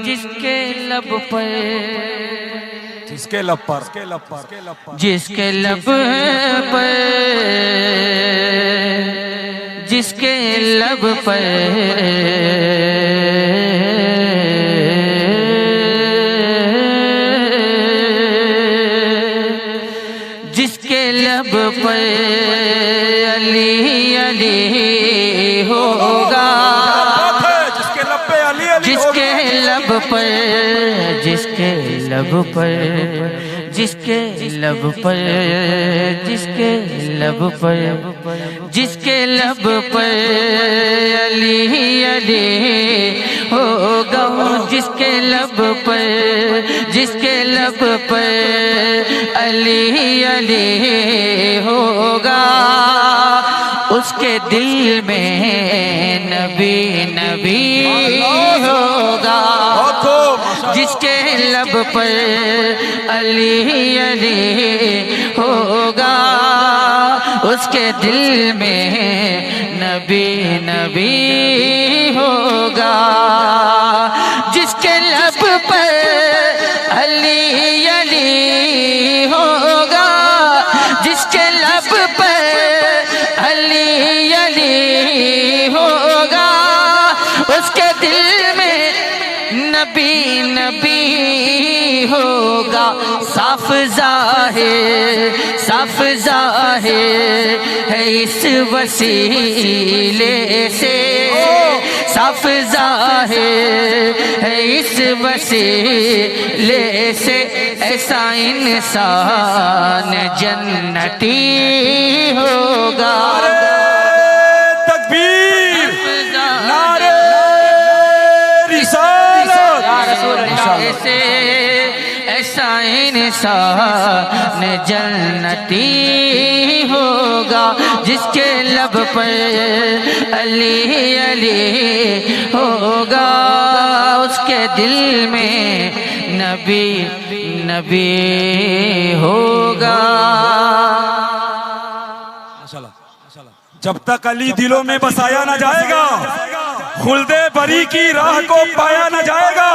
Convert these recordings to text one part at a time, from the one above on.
जिसके लब पर जिसके लब पर जिसके लब पर जिसके लब पर जिसके लब पर अली अली होगा, जिसके लब पर जिसके लब पर जिसके लब पर जिसके लब पर जिसके लब पर अली अली होगा, जिसके लब पर जिसके लब पर अली अली होगा, उसके दिल में नबी नबी होगा। जिसके लब पर अली अली होगा, उसके दिल में नबी नबी होगा। जिसके लब पर अली अली होगा, जिसके लब पर अली अली होगा, उसके दिल में नबी नबी होगा। साफ ज़ाहिर है इस वसीले से, साफ ज़ाहिर है इस वसीले से, ऐसा इंसान जन्नती होगा। तकबीर, नारे रिसालत, ऐसा इंसान जन्नती होगा। जिसके लब पर अली अली होगा, उसके दिल में नबी नबी होगा। जब तक अली दिलों में बसाया न जाएगा, खुल्दे बरी की राह को पाया न जाएगा।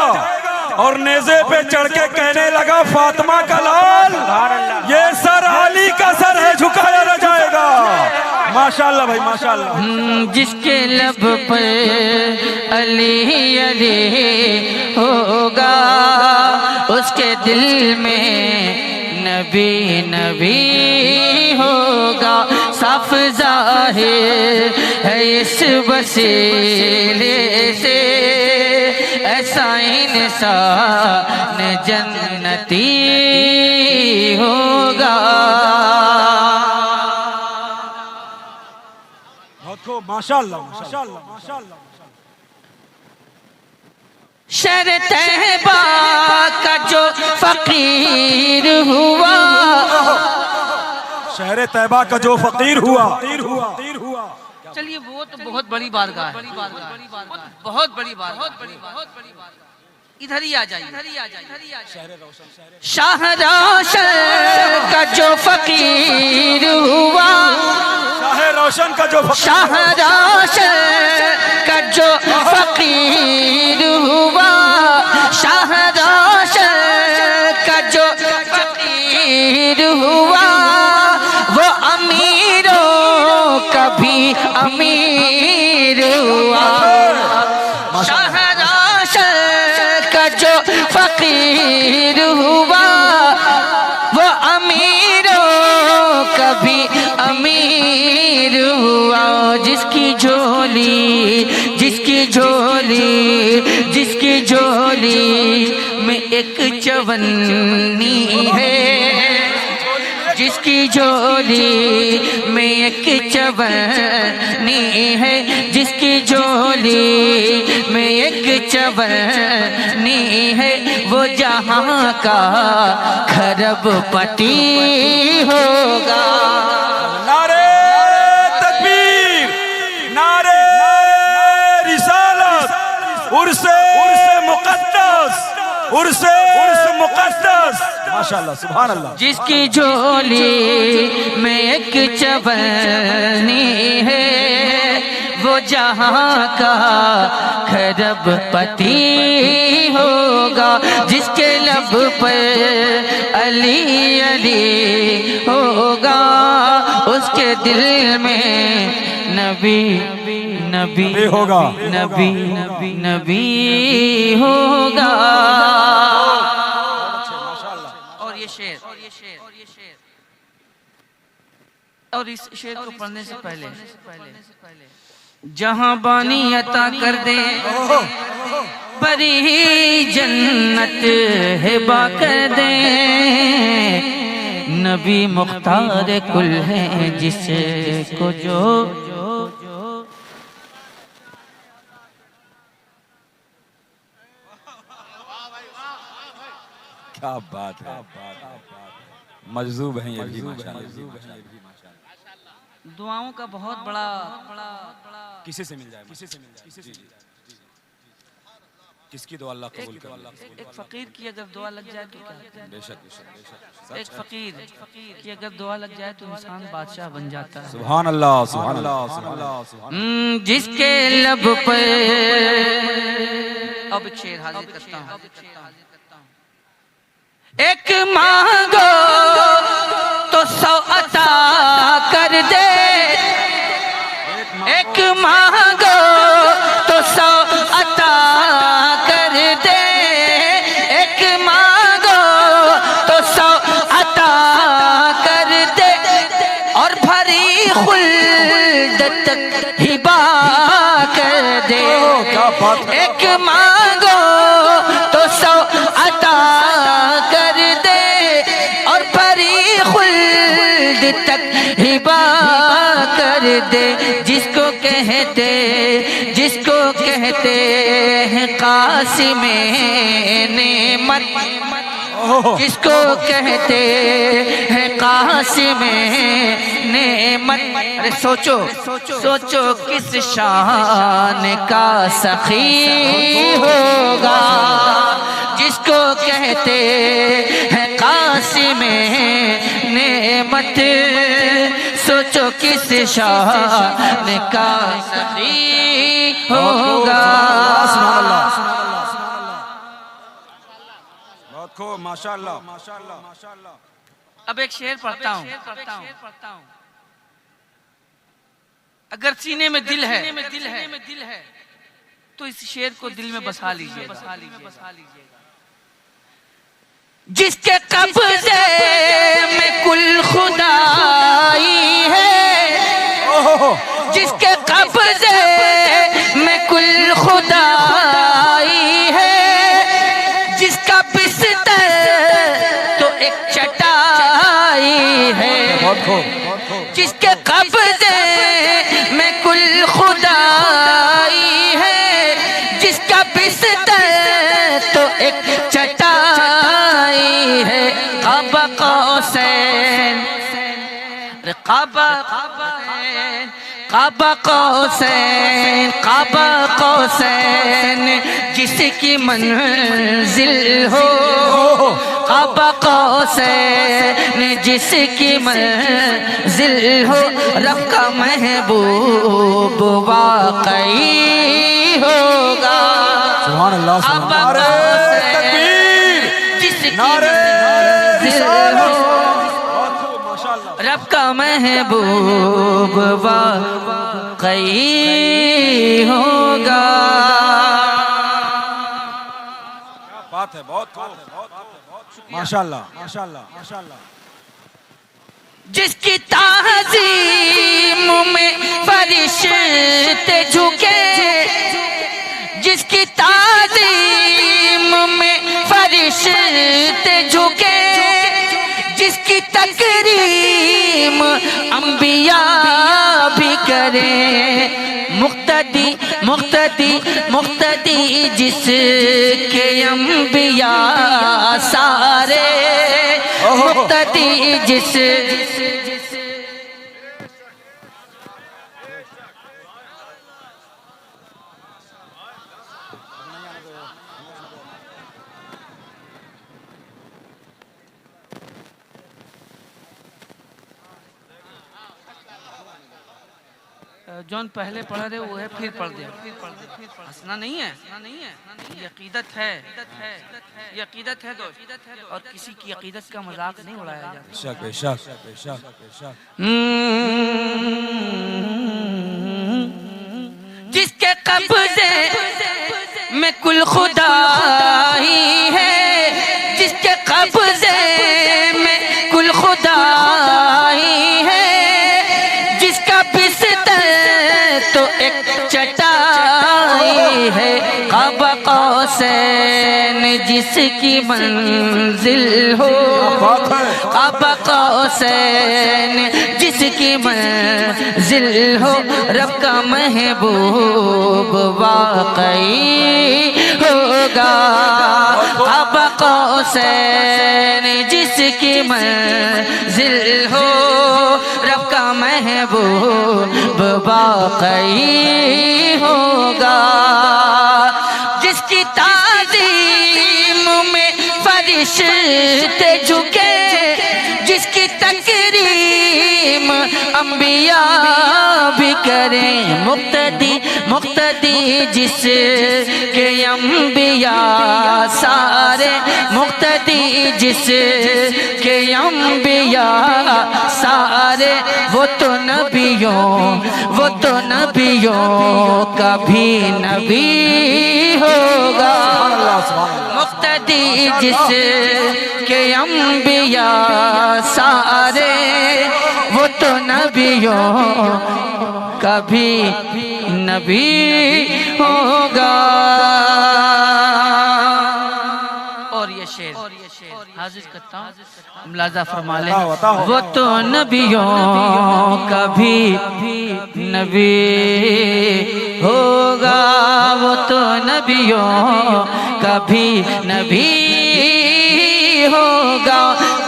और नेज़े पे चढ़ के कहने लगा फातिमा का लाल, ये सर अली का सर है, झुकाया न जाएगा। माशाल्लाह भाई माशाल्लाह। जिसके लब पर अली अली होगा, उसके दिल में नबी नबी होगा। साफ ज़ाहिर है इस वसीले से, ऐसा इंसान जन्नती होगा। माशाल्लाह माशाल्लाह माशाल्लाह। शहर तैयबा का जो फकीर हुआ, शहर तैयबा का जो फकीर हुआ, चलिए वो तो बहुत बड़ी बारगाह है, बहुत बड़ी बात। इधर ही आ जाइए। शाह रोशन का जो फकीर हुआ, शाह रोशन का जो शाह रोशन का जो फकीर हुआ, शाह रोशन का जो फकीर हुआ, वो अमीरों का भी अमीर हुआ। शाह रोशन का जो फकीर हुआ, वो अमीरों का भी अमीर हुआ। जिसकी झोली जिसकी झोली जिसकी झोली में एक चवन्नी है, जिसकी झोली में एक चवन्नी है, जिसकी झोली में एक चवन्नी है, वो जहाँ का खरबपति होगा। नारे तकबीर, नारे रिसालत, उर्से मुक़द्दस, उर्से मुक़द्दस। माशाल्लाह सुभान अल्लाह। जिसकी झोली में एक चवन्नी है, वो जहाँ का खरबपति होगा, जिसके लब पर अली अली होगा, उसके दिल में नबी नबी होगा, नबी नबी होगा। और ये शेर और इस शेर को पढ़ने से पहले जहां बानी अता कर दे, बड़ी जन्नत हिबा कर दे, नबी मुख्तार कुल है जिसको जो क्या बात है, मजजूब हैं ये भी माशाल्लाह। दुआओं का बहुत बड़ा किसी से मिल जाए, किसी से मिल जाए, किसकी दुआ अल्लाह कबूल करे। एक फकीर की अगर दुआ लग जाए तो क्या, बेशक एक फकीर की अगर दुआ लग जाए तो इंसान बादशाह बन जाता है। सुभान अल्लाह, सुभान अल्लाह, सुभान अल्लाह। जिसके लब पे अब एक शेर हाजिर करता हूँ। एक मांगो तो 100 अता कर दे, एक मांगो तो 100 अता कर दे, एक मांगो तो 100 अता कर दे, और भरी खुल्द तक हिबा कर दे। एक मांगो तो 100 अता कर दे, और भरी खुल्द तक हिबा कर दे। जिसको कहते हैं कासिम नेमत, जिसको कहते हैं कासिम नेमत। अरे सोचो किस शान का सखी होगा, जिसको कहते हैं कासिम नेमत। सोचो किस शान का सखी होगा। बहुत खूब, माशाल्लाह, माशाल्लाह, माशाल्लाह। अब एक शेर पढ़ता हूँ। अगर सीने में दिल है तो इस शेर को दिल में बसा लीजिए। जिसके कब्जे में कुल खुदाई है, जिसके कब्जे में कुल खुदाई है, जिसका बिस्तर तो एक चटाई है, जिसके कब्जे में कुल खुदाई है, जिसका बिस्तर तो एक चटाई है। काबा कौसैन, काबा कौसैन, काबा कौसैन जिसकी मंजिल हो, काबा कौसैन जिसकी मंजिल हो, रब का महबूब वाकई होगा। सुभान अल्लाह, सुभान अल्लाह। तकबीर, जिसकी नारे मंजिल हो, रब का महबूब वाकई होगा। बात है, बहुत माशाल्लाह, माशाल्लाह, माशाल्लाह। जिसकी ताज़ीम में फरिश्ते झुके, जिसकी ताज़ीम में फरिश्ते झुके, जिसकी तकरीम अंबिया भी करे। मुक्तदी मुक्तदी मुक्तदी जिसके अंबिया सारे, मुक्तदी जिस जौन पहले पढ़ रहे वो है फिर पढ़ दे, हंसना नहीं है, ये अकीदत है, ये अकीदत है दोस्त, और किसी की अकीदत का मजाक नहीं उड़ाया जाता। बेशक बेशक बेशक बेशक। जिसके कब्जे में कुल खुदाई है, जिसके कब्जे में कुल खुदाई है, जिसका बिस्तर तो एक चटाई है, क़ाब क़ौसैन जिसकी मंजिल हो, क़ाब क़ौसैन जिसकी मंजिल हो, रब का महबूब वाकई होगा। क़ाब क़ौसैन जिसकी मंजिल हो, रब का महबूब वाकई होगा। जिसकी ताज़ीम में फरिश्ते झुके, जिसकी तकरीम अंबिया भी करें, मुक्तदी जिसके अंबिया सारे, मुक्तदी जिसके अंबिया सारे, वो तो नबियों का भी नबी होगा। मुक्तदी जिसके अंबिया सारे, वो तो नबियों का भी नबी होगा। और ये शेर हाजिर करता हूँ, मुलाजा फरमा ले। वो तो नबियों का भी नबी होगा, वो तो नबियों का भी नबी होगा।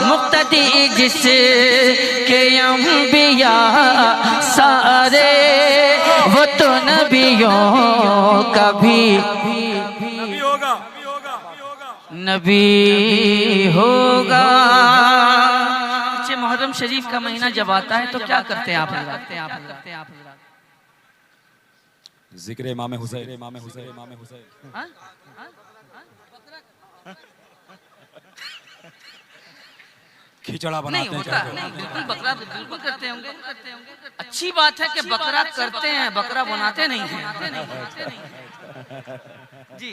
मुक्तदी जिसके अंबिया सारे, वो तो नबियों का भी नबी होगा। मुहर्रम शरीफ का महीना जब आता है तो क्या करते हैं आप लोग? जिक्र इमाम हुसैन। खिचड़ा बनाते हैं क्या? बिल्कुल बकरा बिल्कुल करते होंगे। अच्छी बात है कि बकरा करते हैं, बकरा बनाते नहीं हैं। जी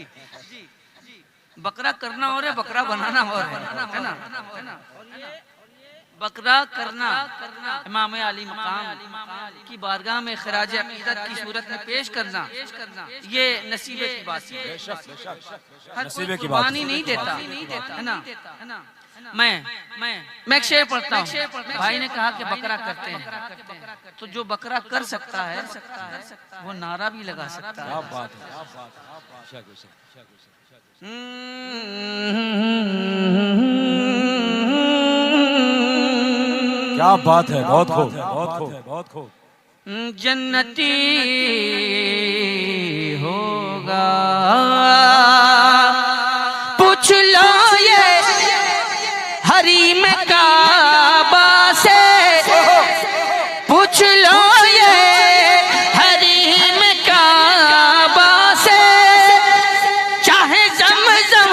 बकरा करना और है, बकरा बनाना और है ना? बकरा करना इमाम आली मकाम की बारगाह में खराज अकीदत की सूरत में पेश करना, ये नसीबे की बात है। हर कोई कुर्बानी नहीं देता है ना। मैं एक शेर पढ़ता हूँ। भाई ने कहा कि बकरा करते हैं, तो जो बकरा कर सकता है वो नारा भी लगा सकता है। क्या बात है, बहुत खूब। जन्नती होगा, पूछ लो ये हरीम काबा से, पूछ लो ये हरीम काबा से, चाहे ज़मज़म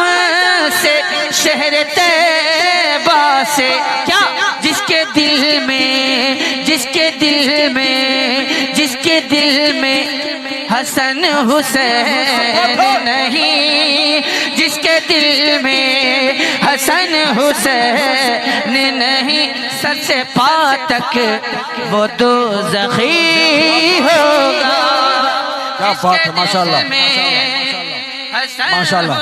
से शहर तैबा से। क्या जिसके दिल में हसन हुसैन नहीं, जिसके दिल में हसन हुसैन नहीं, सर से पाँव तक वो दोज़खी होगा। क्या बात है, माशाल्लाह माशाल्लाह।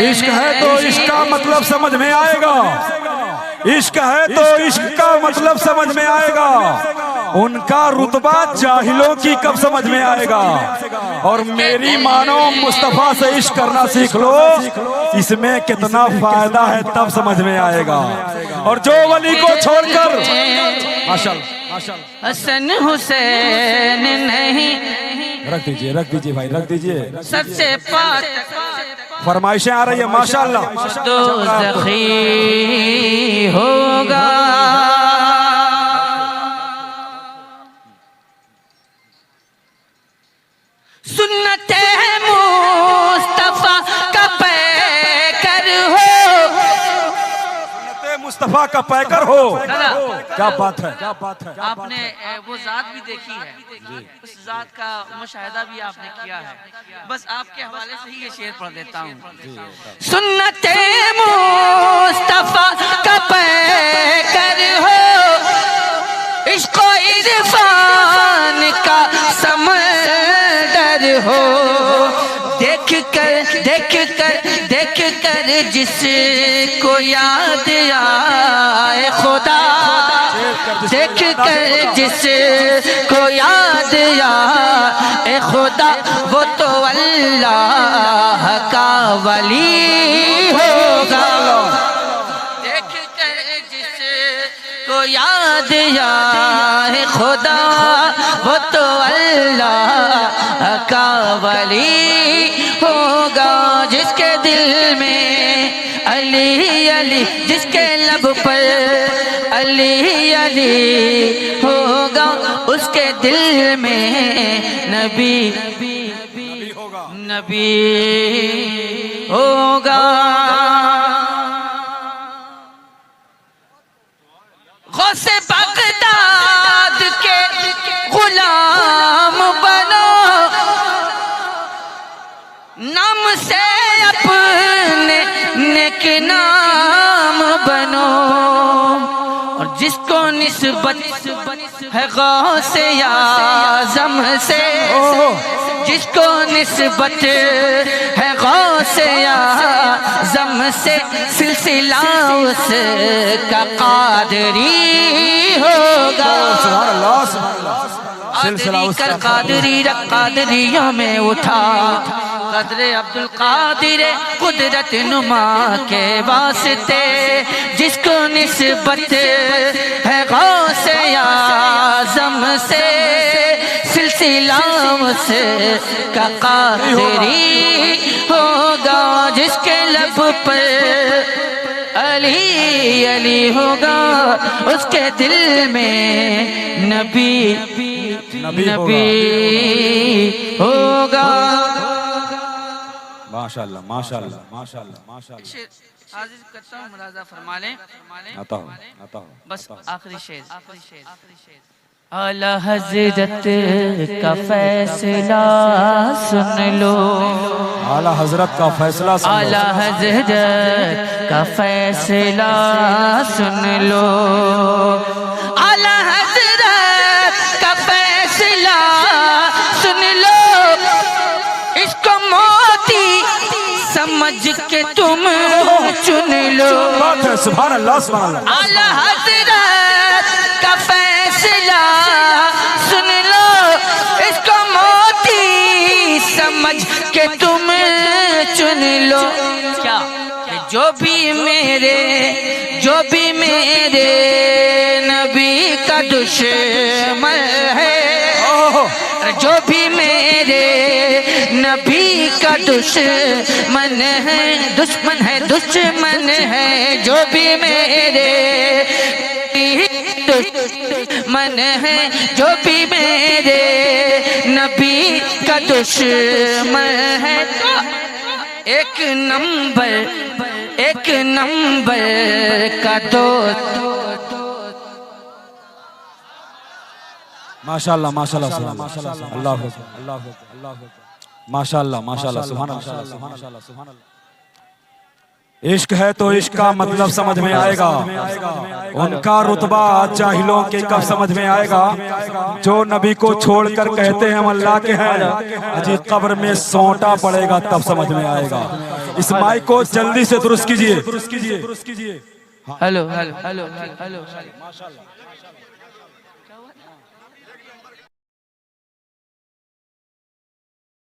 इश्क है तो इसका मतलब समझ में आएगा, इश्क है तो इश्क का मतलब समझ में आएगा। उनका रुतबा जाहिलों की कब समझ में आएगा। और मेरी मानो मुस्तफा से इश्क करना सीख लो, इसमें कितना फायदा है तब समझ में आएगा। और जो वली को छोड़कर माशाल्लाह हसन हुसैन नहीं, रख दीजिए भाई, रख दीजिए। सबसे पाक फरमाइशें आ रही है माशाल्लाह। दोज़खी होगा। सुन्नते मुस्तफा का पैकर हो, सुन्नते मुस्तफा का पैकर हो। क्या बात है, क्या बात है। आपने वो जात भी देखी है, उस जात का मुशाहिदा भी आपने किया है। बस आपके हवाले से ही ये शेर पढ़ देता हूँ। सुन्नते मुस्तफा का पैकर हो, इश्क़ इरफान का समंदर हो, देख कर जिसको याद आए खुदा, देख कर जिसको याद आए खुदा, वो तो अल्लाह का वली होगा। देख कर जिसको याद आए खुदा, वो तो अल्लाह का वली होगा। जिसके दिल में अली अली, जिसके लब पर अली अली होगा, उसके दिल में नबी नबी होगा। गौसे बगदाद के गुलाम बनो, नाम से अपने नेक नाम बनो, और जिसको निस्बत है गौसे आज़म से, जिसको निस्बत है गौसे आज़म से, सिलसिला उसका कादरी होगा। कर कादरियों में उठा कदरे अब्दुल कादिर कुदरत नुमा के वास्ते, जिसको निस्बत है गौसे आज़म से, सिलसिला उसका कादरी होगा। जिसके लब पर अली अली होगा, उसके दिल में नबी नबी होगा। माशाअल्लाह माशाअल्लाह माशाअल्लाह माशाअल्लाह। हाजिर करता हूँ, मुलाजा फरमा लें। आता हूँ बस आखिरी शेर। आला हजरत का फैसला सुन लो, आला हजरत का फैसला सुन लो, आला हजरत का फैसला सुन लो, आला हजरत का फैसला सुन लो, इसको मोती समझ के तुम चुन लो। सुभान अल्लाह सुभान अल्लाह। आला हजरत का फैसला सुन लो, इसको मोती समझ के तुम चुन लो। क्या जो भी मेरे नबी का दुश्मन है, जो भी मेरे नबी का दुश्मन है, दुश्मन है, जो भी मेरे दुश्मन है, जो भी मेरे नबी का दुश्मन है, एक नंबर का दोस्त। माशाअल्लाह माशाअल्लाह माशाअल्लाह अल्लाह अल्लाह अल्लाह माशाअल्लाह माशाअल्लाह सुभान अल्लाह सुभान अल्लाह। इश्क है तो इश्क का मतलब समझ में आएगा, उनका रुतबा जाहिलों के कब समझ में आएगा। जो नबी को छोड़कर कहते हैं हम अल्लाह के हैं, अजी कब्र में सोंटा पड़ेगा तब समझ में आएगा। इस माइक को जल्दी से दुरुस्त कीजिए। Hello hello hello hello.